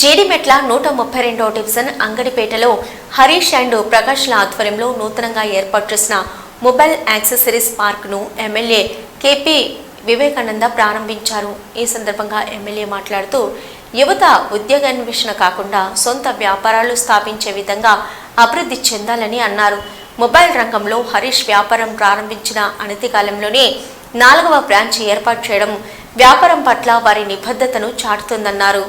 జీడిమెట్ల 132వ డివిజన్ అంగడిపేటలో హరీష్ అండ్ ప్రకాష్ల ఆధ్వర్యంలో నూతనంగా ఏర్పాటు చేసిన మొబైల్ యాక్సెసరీస్ పార్క్ను ఎమ్మెల్యే కేపీ వివేకానంద ప్రారంభించారు. ఈ సందర్భంగా ఎమ్మెల్యే మాట్లాడుతూ యువత ఉద్యోగాన్వేషణ కాకుండా సొంత వ్యాపారాలు స్థాపించే విధంగా అభివృద్ధి చెందాలని అన్నారు. మొబైల్ రంగంలో హరీష్ వ్యాపారం ప్రారంభించిన అనతి కాలంలోనే 4వ బ్రాంచ్ ఏర్పాటు చేయడం వ్యాపారం పట్ల వారి నిబద్ధతను చాటుతుందన్నారు.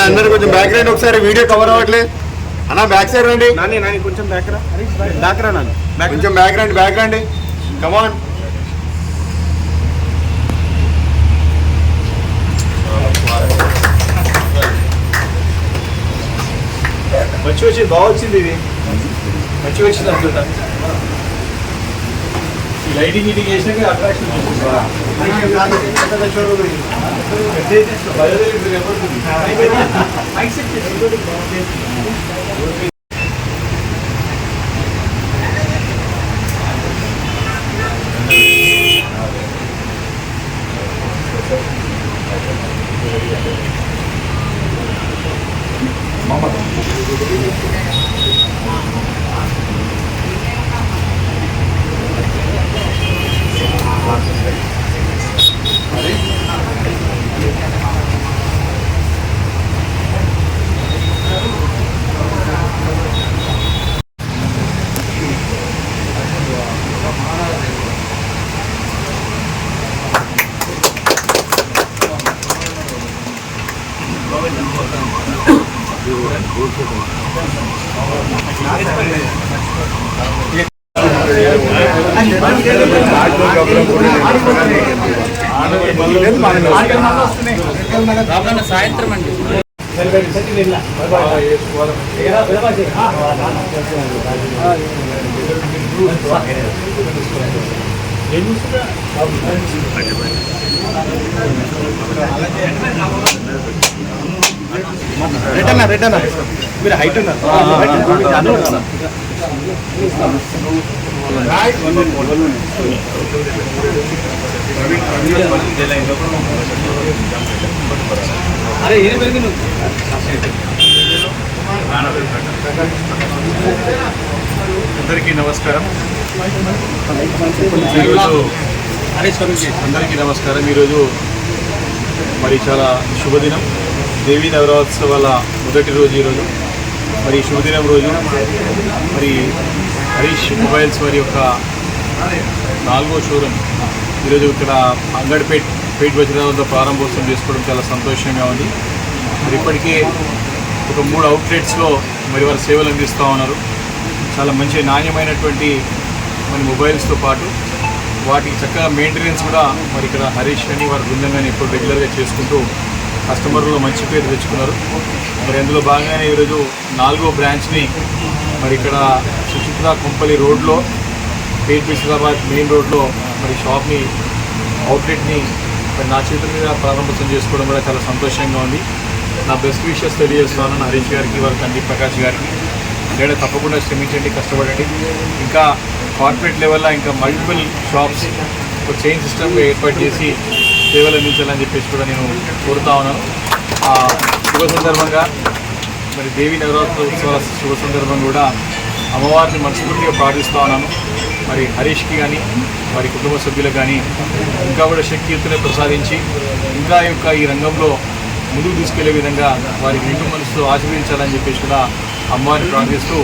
అందరూ కొంచెం బ్యాక్ రండి, ఒకసారి వీడియో కవర్ అవ్వట్లేదు అన్న. బ్యాక్ సైడ్ రండి, కొంచెం బ్యాక్ రా కొంచెం బ్యాక్ రండి కమాన్. మంచి వచ్చింది, బాగా వచ్చింది, ఇది మంచిగా వచ్చింది అనుకుంటా. ఈ లైటింగ్ ఇది చేసినాక అట్రాక్షన్ సాయంత్రం అండి. రిటర్న్ మీరు హైట్ ఉన్నారు. అరే ఏం పెరిగింది. అందరికీ నమస్కారం. ఈరోజు మరి చాలా శుభదినం, దేవీ నవరాత్సవాల మొదటి రోజు ఈరోజు. మరి శుభదినం రోజు మరి హరీష్ మొబైల్స్ వారి యొక్క 4వ షోరూమ్ ఈరోజు ఇక్కడ అంగడిపేట్ బజార్ వద్ద ప్రారంభోత్సవం చేసుకోవడం చాలా సంతోషంగా ఉంది. మరి ఇప్పటికే ఒక 3 అవుట్లెట్స్లో మరి వారు సేవలు అందిస్తూ ఉన్నారు. చాలా మంచి నాణ్యమైనటువంటి మరి మొబైల్స్తో పాటు వాటికి చక్కగా మెయింటెనెన్స్ కూడా మరి ఇక్కడ హరీష్ అని వారి బృందంగానే ఇప్పుడు రెగ్యులర్గా చేసుకుంటూ కస్టమర్లో మంచి పేరు తెచ్చుకున్నారు. మరి అందులో భాగంగానే ఈరోజు 4వ బ్రాంచ్ని మరి ఇక్కడ సుచిత్ర కొంపల్లి రోడ్లో పేట్ బిస్లాబాద్ మెయిన్ రోడ్లో మరి షాప్ని అవుట్లెట్ని మరి నా చేతుల మీద ప్రారంభోత్సవం చేసుకోవడం కూడా చాలా సంతోషంగా ఉంది. నా బెస్ట్ విషెస్ తెలియజేస్తున్నాను హరీష్ గారికి, వారి తండ్రి ప్రకాష్ గారికి. లేదా తప్పకుండా శ్రమించండి, కష్టపడండి. ఇంకా కార్పొరేట్ లెవెల్లో ఇంకా మల్టిపుల్ షాప్స్ ఒక చైన్ సిస్టమ్గా ఏర్పాటు చేసి సేవలు అందించాలని చెప్పేసి కూడా నేను కోరుతా ఉన్నాను. శుభ సందర్భంగా మరి దేవీ నవరాత్రి ఉత్సవాల శుభ సందర్భంగా కూడా అమ్మవారిని మనస్ఫూర్తిగా ప్రార్థిస్తూ ఉన్నాను. మరి హరీష్కి కానీ వారి కుటుంబ సభ్యులకు కానీ ఇంకా కూడా శక్తియుక్తులను ప్రసాదించి ఇంకా ఈ రంగంలో ముందుకు తీసుకెళ్లే విధంగా వారికి నిండు మనసుతో ఆశీర్వదించాలని చెప్పేసి కూడా అమ్మవారిని ప్రార్థిస్తూ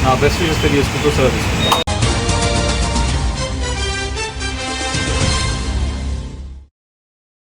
నా బెస్ట్ విషెస్ తెలియజేసుకుంటూ సెలవు తీసుకుంటాను.